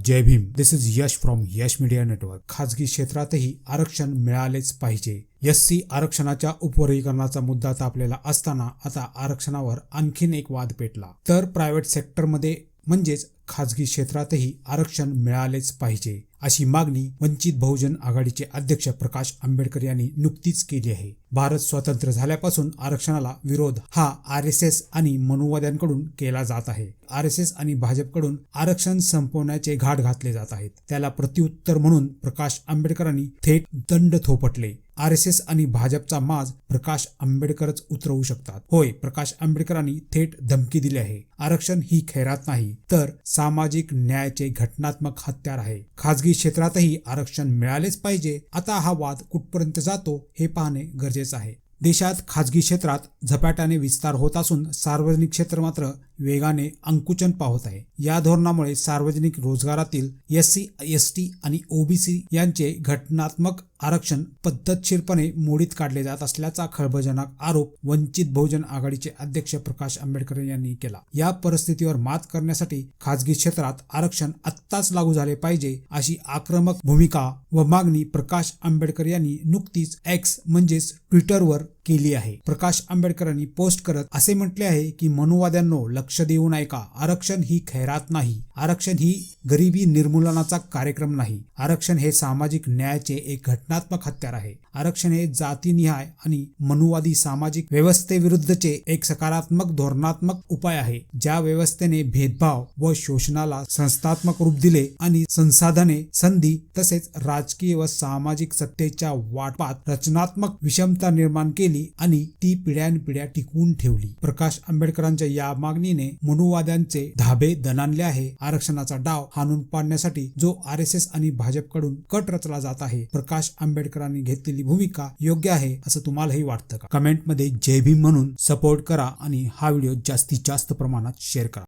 Jai Bhim. This is Yash from Yash media network. खाजगी क्षेत्रातही आरक्षण मिळालेच पाहिजे. एससी आरक्षणाच्या उपवर्गीकरणाचा मुद्दा तापलेला असताना आता आरक्षणावर आणखीन एक वाद पेटला. तर प्रायव्हेट सेक्टरमध्ये म्हणजेच खाजगी क्षेत्रातही आरक्षण मिळालेच पाहिजे अशी मागणी वंचित बहुजन आघाडीचे अध्यक्ष प्रकाश आंबेडकर यांनी नुकतीच केली आहे. भारत स्वतंत्र झाल्यापासून आरक्षणाला विरोध हा RSS आणि मनुवाद्यांकडून केला जात आहे. RSS आणि भाजपकडून आरक्षण संपवण्याचे घाट घातले जात आहेत. त्याला प्रत्युत्तर म्हणून प्रकाश आंबेडकरांनी थेट दंड थोपटले. RSS आणि भाजपचा माज प्रकाश आंबेडकरच उतरवू शकतात. होय, प्रकाश आंबेडकरांनी थेट धमकी दिली आहे. आरक्षण ही खैरात नाही तर सामाजिक न्यायाचे घटनात्मक हत्यार आहे. खाजगी क्षेत्रातही आरक्षण मिळालेच पाहिजे. आता हा वाद कुठपर्यंत जातो हे पाहणे गरजेचे आहे. देशात खाजगी क्षेत्रात झपाट्याने विस्तार होत असून सार्वजनिक क्षेत्र मात्र वेगाने अंकुचन पावत आहे. या धोरणामुळे सार्वजनिक रोजगारातील SC, ST आणि OBC यांचे घटनात्मक आरक्षण पद्धतशीरपणे मोडीत काढले जात असल्याचा खळबळजनक आरोप वंचित बहुजन आघाडीचे अध्यक्ष प्रकाश आंबेडकर यांनी केला. या परिस्थितीवर मात करण्यासाठी खाजगी क्षेत्रात आरक्षण आत्ताच लागू झाले पाहिजे अशी आक्रमक भूमिका व मागणी प्रकाश आंबेडकर यांनी नुकतीच X म्हणजेच ट्विटरवर केली आहे. प्रकाश आंबेडकरांनी पोस्ट करत असे म्हटले आहे की मनुवाद्यांनो, लक्ष देऊन ऐका. आरक्षण ही खैरात नाही. आरक्षण ही गरिबी निर्मूलनाचा कार्यक्रम नाही. आरक्षण हे सामाजिक न्यायाचे एक घटनात्मक हत्यार आहे. आरक्षण हे जातीनिहाय आणि मनुवादी सामाजिक व्यवस्थेविरुद्धचे एक सकारात्मक धोरणात्मक उपाय आहे. ज्या व्यवस्थेने भेदभाव व शोषणाला संस्थात्मक रूप दिले आणि संसाधने, संधी तसेच राजकीय व सामाजिक सत्तेच्या वाटपात रचनात्मक विषमता निर्माण केली आणि ती पिढ्यानपिढ्या टिकवून ठेवली. प्रकाश आंबेडकरांच्या या मागणीने मनुवाद्यांचे धाबे दणाणले आहे. आरक्षणाचा डाव हाणून पाडण्यासाठी जो RSS आणि भाजपकडून कट रचला जात आहे, प्रकाश आंबेडकरांनी घेतलेली भूमिका योग्य आहे असं तुम्हालाही वाटतं का? कमेंटमध्ये जय भीम म्हणून सपोर्ट करा आणि हा व्हिडिओ जास्तीत जास्त प्रमाणात शेअर करा.